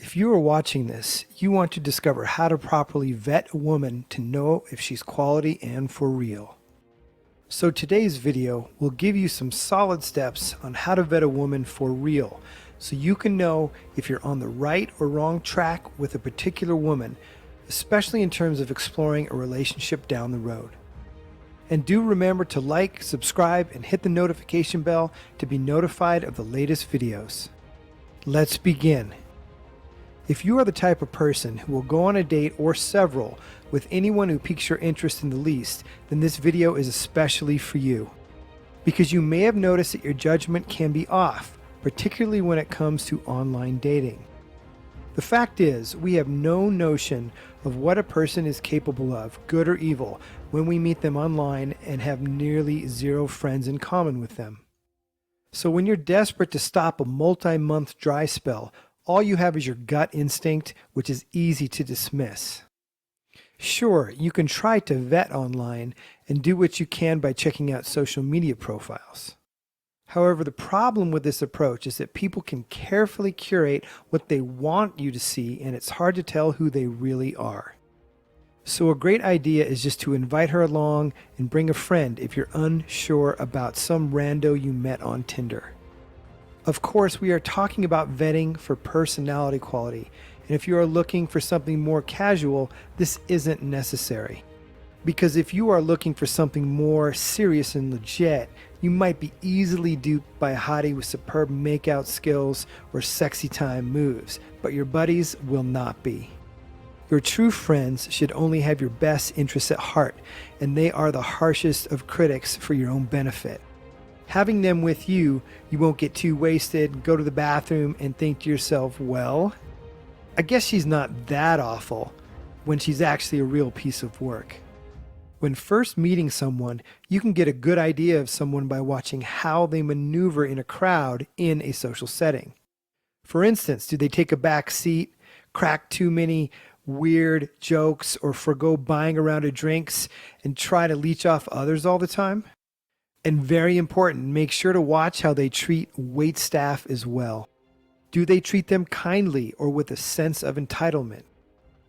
If you are watching this, you want to discover how to properly vet a woman to know if she's quality and for real. So today's video will give you some solid steps on how to vet a woman for real, so you can know if you're on the right or wrong track with a particular woman, especially in terms of exploring a relationship down the road. And do remember to like, subscribe, and hit the notification bell to be notified of the latest videos. Let's begin. If you are the type of person who will go on a date or several with anyone who piques your interest in the least, then this video is especially for you. Because you may have noticed that your judgment can be off, particularly when it comes to online dating. The fact is, we have no notion of what a person is capable of, good or evil, when we meet them online and have nearly zero friends in common with them. So when you're desperate to stop a multi-month dry spell, all you have is your gut instinct, which is easy to dismiss. Sure, you can try to vet online and do what you can by checking out social media profiles. However, the problem with this approach is that people can carefully curate what they want you to see, and it's hard to tell who they really are. So a great idea is just to invite her along and bring a friend if you're unsure about some rando you met on Tinder. Of course, we are talking about vetting for personality quality, and if you are looking for something more casual, this isn't necessary. Because if you are looking for something more serious and legit, you might be easily duped by a hottie with superb makeout skills or sexy time moves, but your buddies will not be. Your true friends should only have your best interests at heart, and they are the harshest of critics for your own benefit. Having them with you, you won't get too wasted, go to the bathroom, and think to yourself, well, I guess she's not that awful, when she's actually a real piece of work. When first meeting someone, you can get a good idea of someone by watching how they maneuver in a crowd in a social setting. For instance, do they take a back seat, crack too many weird jokes, or forgo buying a round of drinks and try to leech off others all the time? And very important, make sure to watch how they treat wait staff as well. Do they treat them kindly or with a sense of entitlement?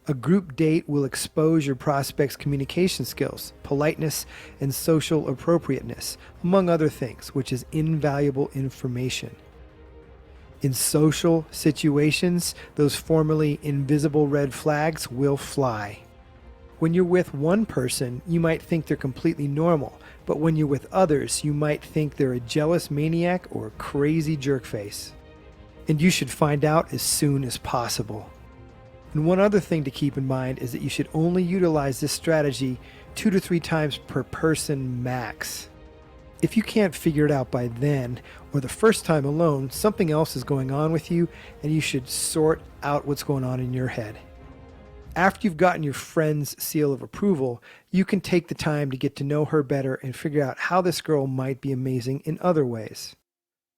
A group date will expose your prospect's communication skills, politeness, and social appropriateness, among other things, which is invaluable information. In social situations, those formerly invisible red flags will fly. When you're with one person, you might think they're completely normal, but when you're with others, you might think they're a jealous maniac or a crazy jerkface. And you should find out as soon as possible. And one other thing to keep in mind is that you should only utilize this strategy 2 to 3 times per person max. If you can't figure it out by then, or the first time alone, something else is going on with you, and you should sort out what's going on in your head. After you've gotten your friend's seal of approval, you can take the time to get to know her better and figure out how this girl might be amazing in other ways.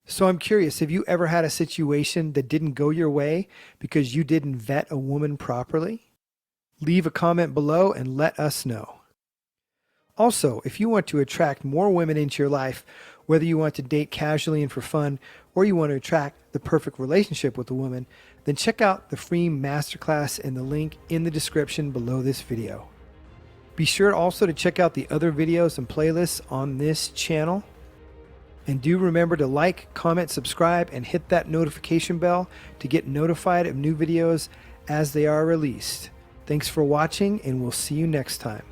So I'm curious, have you ever had a situation that didn't go your way because you didn't vet a woman properly? Leave a comment below and let us know. Also, if you want to attract more women into your life, whether you want to date casually and for fun, or you want to attract the perfect relationship with a woman, then check out the free masterclass in the link in the description below this video. Be sure also to check out the other videos and playlists on this channel. And do remember to like, comment, subscribe, and hit that notification bell to get notified of new videos as they are released. Thanks for watching, and we'll see you next time.